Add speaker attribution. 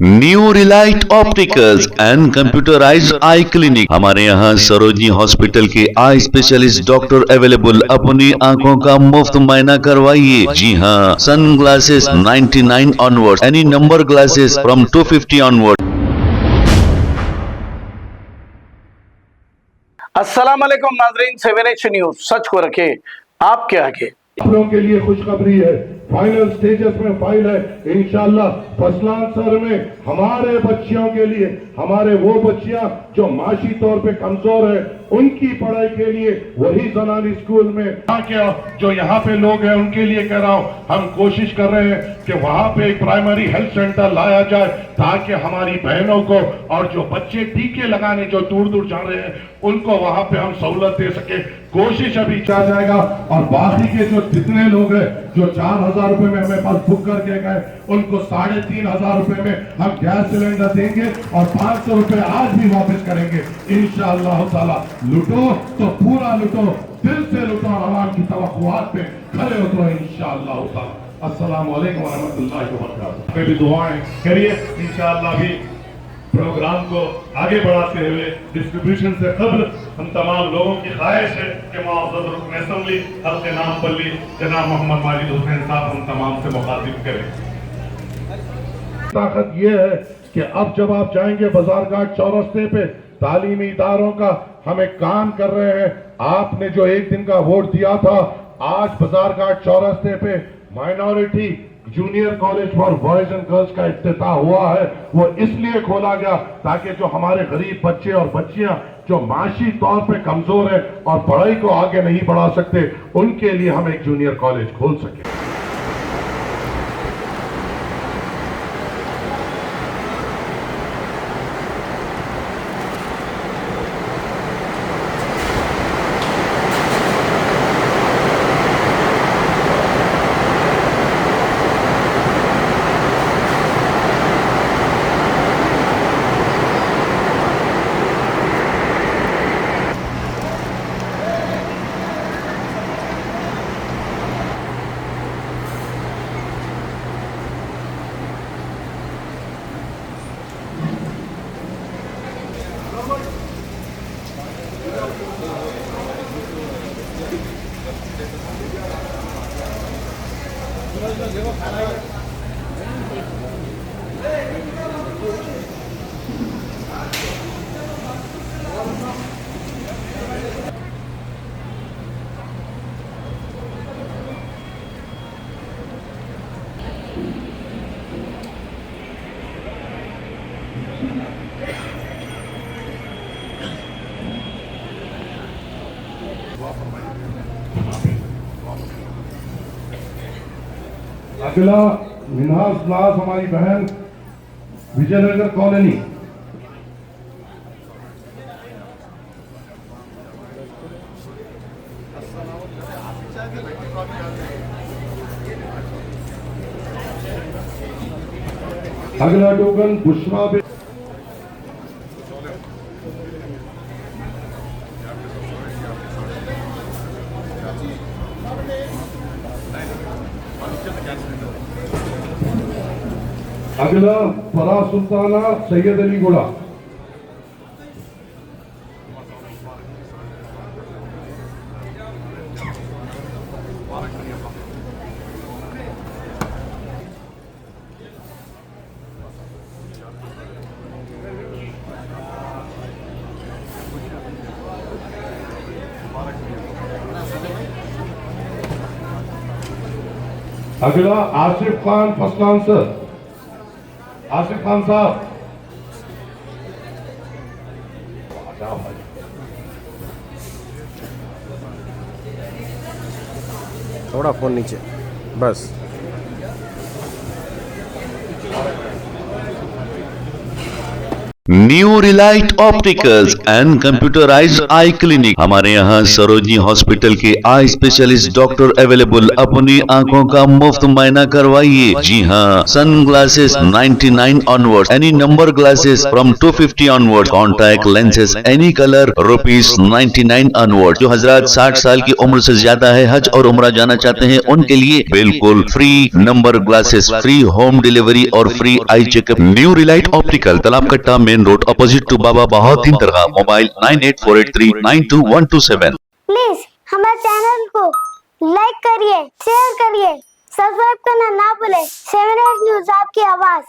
Speaker 1: New Relight opticals and computerised I clinic. हमारे यहाँ Sarojini hospital के आई स्पेशलिस्ट डॉक्टर अवेलेबल। अपनी आंखों का मुफ्त मुआयना करवाइए। जी हाँ, sunglasses 99 onward, any number glasses from 250 onward.
Speaker 2: अस्सलाम वालेकुम नाजरीन, 7H न्यूज सच को रखे आपके आगे।
Speaker 3: आप लोगों के लिए खुशखबरी है, फाइनल स्टेजेस में फाइल है इंशाल्लाह। फसलान सर में हमारे बच्चियों के लिए, हमारे वो बच्चियां जो माशी तौर पे कमजोर है, उनकी पढ़ाई के लिए वही जनानी स्कूल में क्या जो यहाँ पे लोग हैं उनके लिए कह रहा हूँ, हम कोशिश कर रहे हैं कि वहां पे एक प्राइमरी हेल्थ सेंटर लाया जाए ताकि हमारी बहनों को और जो बच्चे टीके लगाने जो दूर दूर जा रहे हैं उनको वहां पे हम सहूलत दे सके। कोशिश अभी किया जाएगा। और बाकी के जो जितने लोग हैं जो 4,000 रुपए में हमें पास बुक करके गए, उनको 3,500 रुपए में हम गैस सिलेंडर देंगे और 500 रुपए आज भी वापस करेंगे इंशाअल्लाह ताला। लुटो तो पूरा लुटो, दिल से लुटो और आवाम की तवक्कुआत पे खड़े उतरो इंशाअल्लाह ताला। अस्सलाम वालेकुम व रहमतुल्लाहि व बरकातहू। पे भी दुआएं करिए इंशाअल्लाह। भी प्रोग्राम को आगे बढ़ाते हुए डिस्ट्रीब्यूशन से कबल हम तमाम लोगों की ख्वाहिश है कि मुअज़्ज़ज़ रुकन असेंबली हल्के नाम बल्ली जनाब मोहम्मद माजिद हुसैन साहब हम तमाम से मुखातिब करें। ताकत ये है कि अब जब आप जाएंगे बाजार घाट चौरस्ते पे, तालीमी इदारों का हम एक काम कर रहे हैं। आपने जो एक दिन का वोट दिया था, आज बाजार घाट चौरस्ते पे minority junior college for boys and girls का इफ्तिताह हुआ है। वो इसलिए खोला गया ताकि जो हमारे गरीब बच्चे और बच्चियां जो माशी तौर पे कमजोर है और पढ़ाई को आगे नहीं बढ़ा सकते, उनके लिए हम एक जूनियर कॉलेज खोल सके। अगला मिनहाज नाज हमारी बहन विजयनगर कॉलोनी। अगला टोकन बुशरा बे अगला फरा सुल्ताना सैयद अली गोड़ा। अगला आसिफ खान फसलान सर। आसिफ खान साहब,
Speaker 4: थोड़ा फोन नीचे बस।
Speaker 1: New Relight opticals and computerised I clinic. हमारे यहाँ सरोजनी हॉस्पिटल के आई स्पेशलिस्ट डॉक्टर अवेलेबल। अपनी आंखों का मुफ्त मायना करवाइए। जी हाँ, sunglasses 99 onward, any number glasses from 250 onward, contact lenses any colour ₹99 onward. जो हजरात 60 साल की उम्र से ज्यादा है, हज और उम्रा जाना चाहते हैं, उनके लिए बिल्कुल free number glasses, free home delivery और free eye checkup. New relight optical, Talab Katta, main road, opposite to Baba Bahauddin दरगाह। मोबाइल 9848392127।
Speaker 5: प्लीज हमारे चैनल को लाइक करिए, शेयर करिए, सब्सक्राइब करना ना भूले। 7 न्यूज़ आपकी आवाज।